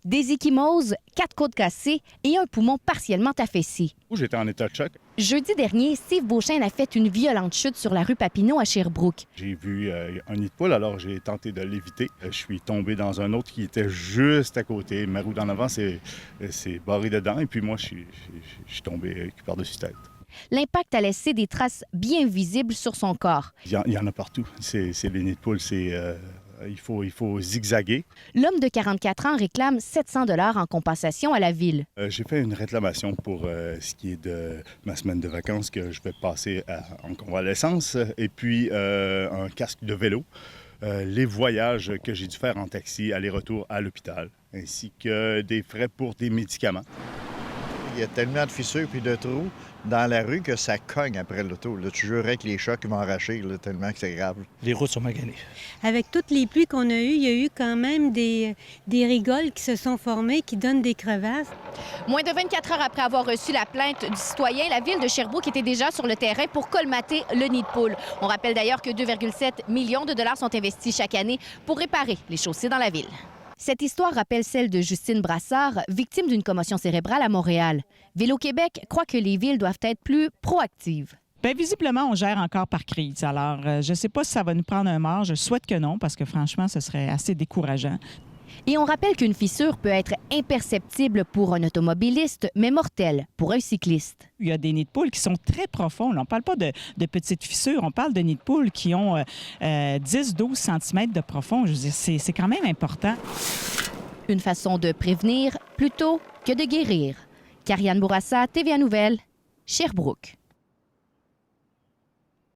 Des ecchymoses, 4 côtes cassées et un poumon partiellement affaissé. J'étais en état de choc. Jeudi dernier, Steve Beauchesne a fait une violente chute sur la rue Papineau à Sherbrooke. J'ai vu un nid de poule, alors j'ai tenté de l'éviter. Je suis tombé dans un autre qui était juste à côté. Ma roue d'en avant s'est barrée dedans et puis moi, je suis tombé par-dessus tête. L'impact a laissé des traces bien visibles sur son corps. Il y en a partout. C'est les nids de poule, il faut zigzaguer. L'homme de 44 ans réclame 700 $ en compensation à la ville. J'ai fait une réclamation pour ce qui est de ma semaine de vacances que je vais passer en convalescence et puis un casque de vélo, les voyages que j'ai dû faire en taxi, aller-retour à l'hôpital, ainsi que des frais pour des médicaments. Il y a tellement de fissures puis de trous dans la rue que ça cogne après l'auto. Là, tu jurais que les chocs vont arracher là, tellement que c'est grave. Les routes sont maganées. Avec toutes les pluies qu'on a eues, il y a eu quand même des rigoles qui se sont formées, qui donnent des crevasses. Moins de 24 heures après avoir reçu la plainte du citoyen, la ville de Sherbrooke était déjà sur le terrain pour colmater le nid de poule. On rappelle d'ailleurs que 2,7 millions de dollars sont investis chaque année pour réparer les chaussées dans la ville. Cette histoire rappelle celle de Justine Brassard, victime d'une commotion cérébrale à Montréal. Vélo-Québec croit que les villes doivent être plus proactives. Bien, visiblement, on gère encore par crise. Alors, je ne sais pas si ça va nous prendre un mort. Je souhaite que non, parce que franchement, ce serait assez décourageant. Et on rappelle qu'une fissure peut être imperceptible pour un automobiliste, mais mortelle pour un cycliste. Il y a des nids de poules qui sont très profonds. Là, on ne parle pas de petites fissures, on parle de nids de poules qui ont 10-12 cm de profond. Je veux dire, c'est quand même important. Une façon de prévenir plutôt que de guérir. Karianne Bourassa, TVA Nouvelles, Sherbrooke.